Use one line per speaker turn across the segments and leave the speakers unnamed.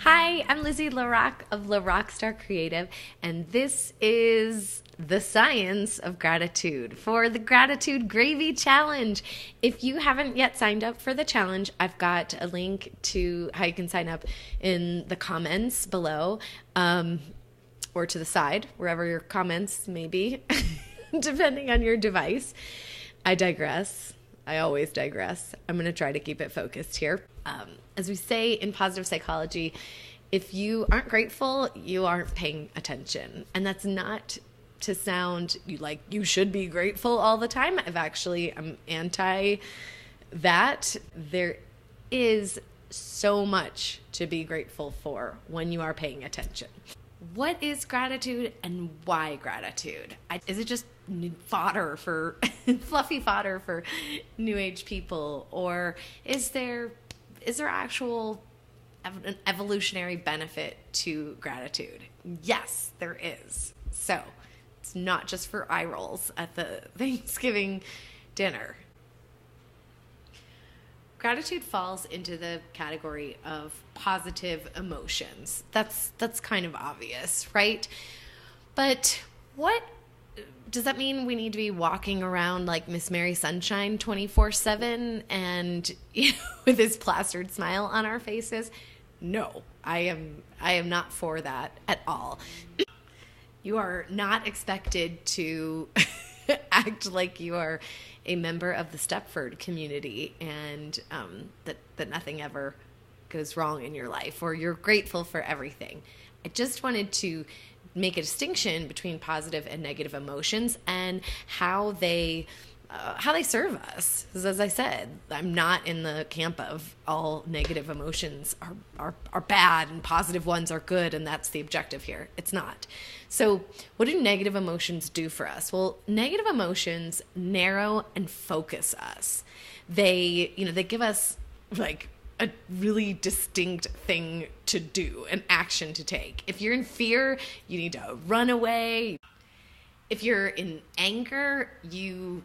Hi, I'm Lizzie LaRock of La Rockstar Creative, and this is the science of gratitude for the Gratitude Gravy Challenge. If you haven't yet signed up for the challenge, I've got a link to how you can sign up in the comments below, or to the side, wherever your comments may be, depending on your device. I digress. I always digress. I'm going to try to keep it focused here. As we say in positive psychology, if you aren't grateful, you aren't paying attention. And that's not to sound like you should be grateful all the time. I'm anti that. There is so much to be grateful for when you are paying attention. What is gratitude and why gratitude? Is it just fodder for fluffy fodder for new age people, or is there actual an evolutionary benefit to gratitude? Yes, there is. So it's not just for eye rolls at the Thanksgiving dinner. Gratitude falls into the category of positive emotions. That's kind of obvious, right? But what does that mean? We need to be walking around like Miss Mary Sunshine 24/7 and with this plastered smile on our faces? No, I am not for that at all. You are not expected to act like you are a member of the Stepford community and that nothing ever goes wrong in your life, or you're grateful for everything. I just wanted to make a distinction between positive and negative emotions and how they serve us. Because as I said, I'm not in the camp of all negative emotions are bad and positive ones are good, and that's the objective here. It's not. So what do negative emotions do for us? Well, negative emotions narrow and focus us. They give us like a really distinct thing to do, an action to take. If you're in fear, you need to run away. If you're in anger, you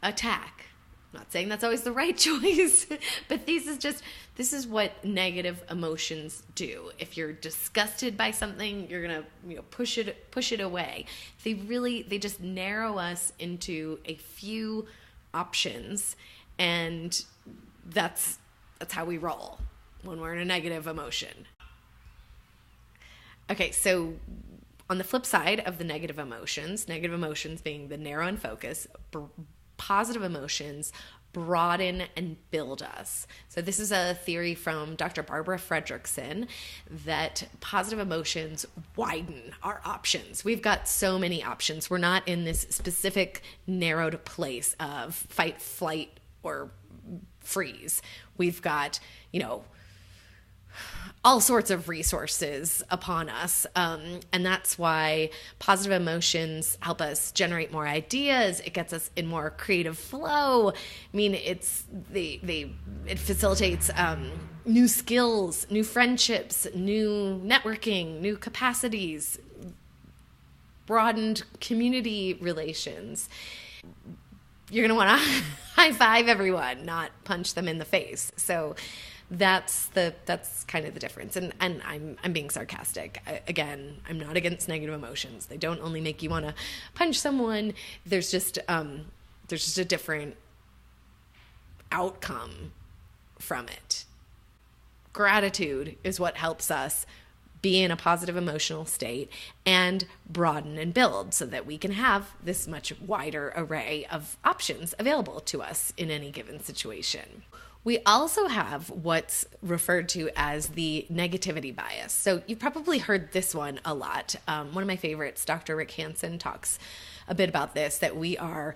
attack. I'm not saying that's always the right choice, but this is what negative emotions do. If you're disgusted by something, you're gonna push it away. They just narrow us into a few options, and that's how we roll when we're in a negative emotion. Okay, so on the flip side of the negative emotions being the narrow and focus, positive emotions broaden and build us. So this is a theory from Dr. Barbara Fredrickson that positive emotions widen our options. We've got so many options. We're not in this specific narrowed place of fight, flight, or freeze. We've got, all sorts of resources upon us. And that's why positive emotions help us generate more ideas. It gets us in more creative flow. I mean, it facilitates new skills, new friendships, new networking, new capacities, broadened community relations. You're going to want to high five everyone, not punch them in the face. So that's kind of the difference. And I'm being sarcastic. I'm not against negative emotions. They don't only make you want to punch someone. There's just a different outcome from it. Gratitude is what helps us be in a positive emotional state and broaden and build so that we can have this much wider array of options available to us in any given situation. We also have what's referred to as the negativity bias. So you've probably heard this one a lot. One of my favorites, Dr. Rick Hansen, talks a bit about this, that we are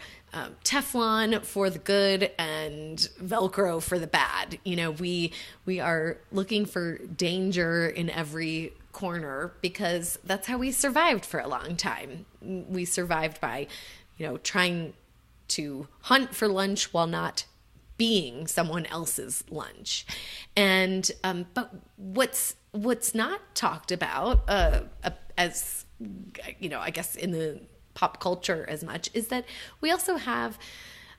Teflon for the good and Velcro for the bad. We are looking for danger in every corner because that's how we survived for a long time. We survived by, trying to hunt for lunch while not being someone else's lunch. And but what's not talked about as I guess in the pop culture as much is that we also have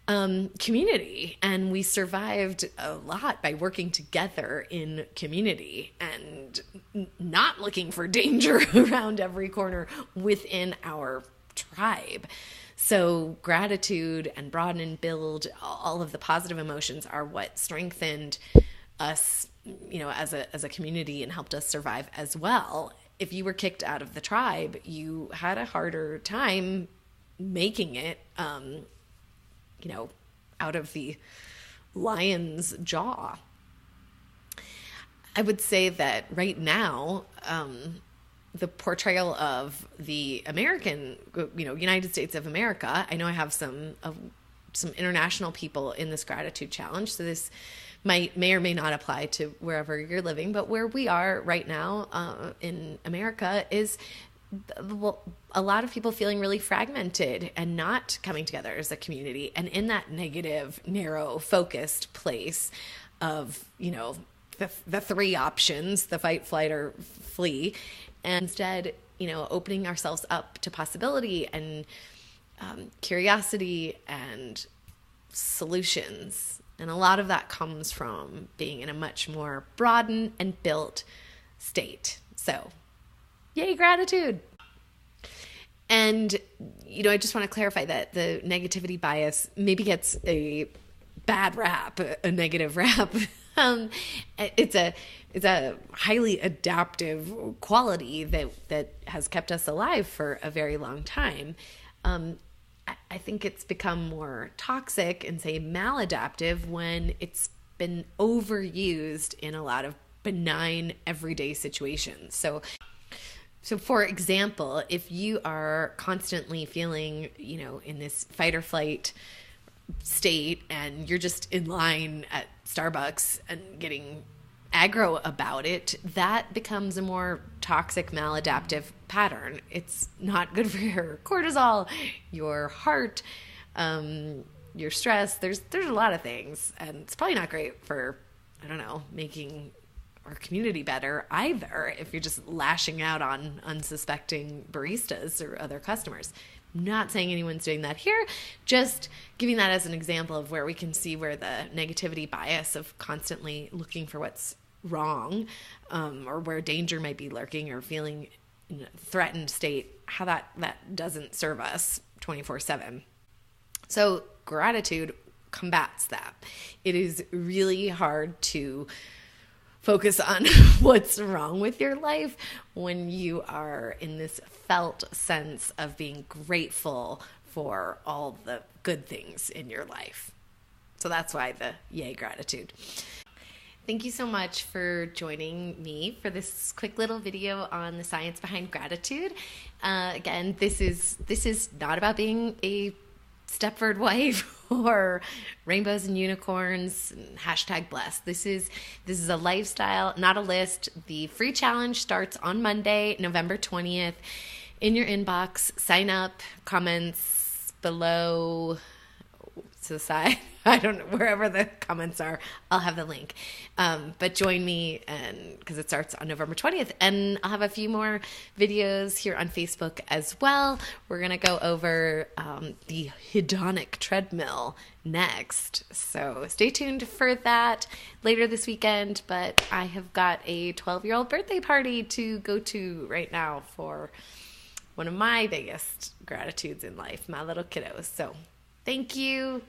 community, and we survived a lot by working together in community and not looking for danger around every corner within our tribe. So gratitude and broaden and build, all of the positive emotions are what strengthened us, as a community, and helped us survive as well. If you were kicked out of the tribe, you had a harder time making it, out of the lion's jaw. I would say that right now, the portrayal of the American, United States of America, I know I have some international people in this gratitude challenge, so this may or may not apply to wherever you're living, but where we are right now in America is a lot of people feeling really fragmented and not coming together as a community, and in that negative, narrow, focused place of, the three options, the fight, flight, or flee, and instead, opening ourselves up to possibility and curiosity and solutions. And a lot of that comes from being in a much more broadened and built state. So, yay, gratitude. And, I just want to clarify that the negativity bias maybe gets a bad rap, a negative rap. It's a highly adaptive quality that has kept us alive for a very long time. I think it's become more toxic and, say, maladaptive when it's been overused in a lot of benign everyday situations. So for example, if you are constantly feeling, in this fight or flight state, and you're just in line at Starbucks and getting aggro about it, that becomes a more toxic, maladaptive pattern. It's not good for your cortisol, your heart, your stress. There's a lot of things, and it's probably not great for, making our community better either if you're just lashing out on unsuspecting baristas or other customers. I'm not saying anyone's doing that here, just giving that as an example of where we can see where the negativity bias of constantly looking for what's wrong, or where danger might be lurking, or feeling in a threatened state, how that doesn't serve us 24/7. So gratitude combats that. It is really hard to focus on what's wrong with your life when you are in this felt sense of being grateful for all the good things in your life. So that's why the yay gratitude. Thank you so much for joining me for this quick little video on the science behind gratitude. Again, this is not about being a Stepford wife or rainbows and unicorns and #blessed. This is a lifestyle, not a list. The free challenge starts on Monday, November 20th. In your inbox, sign up, comments below to the side. I don't know, wherever the comments are, I'll have the link. But join me, and because it starts on November 20th, and I'll have a few more videos here on Facebook as well. We're going to go over the hedonic treadmill next. So stay tuned for that later this weekend. But I have got a 12-year-old birthday party to go to right now for one of my biggest gratitudes in life, my little kiddos. So thank you.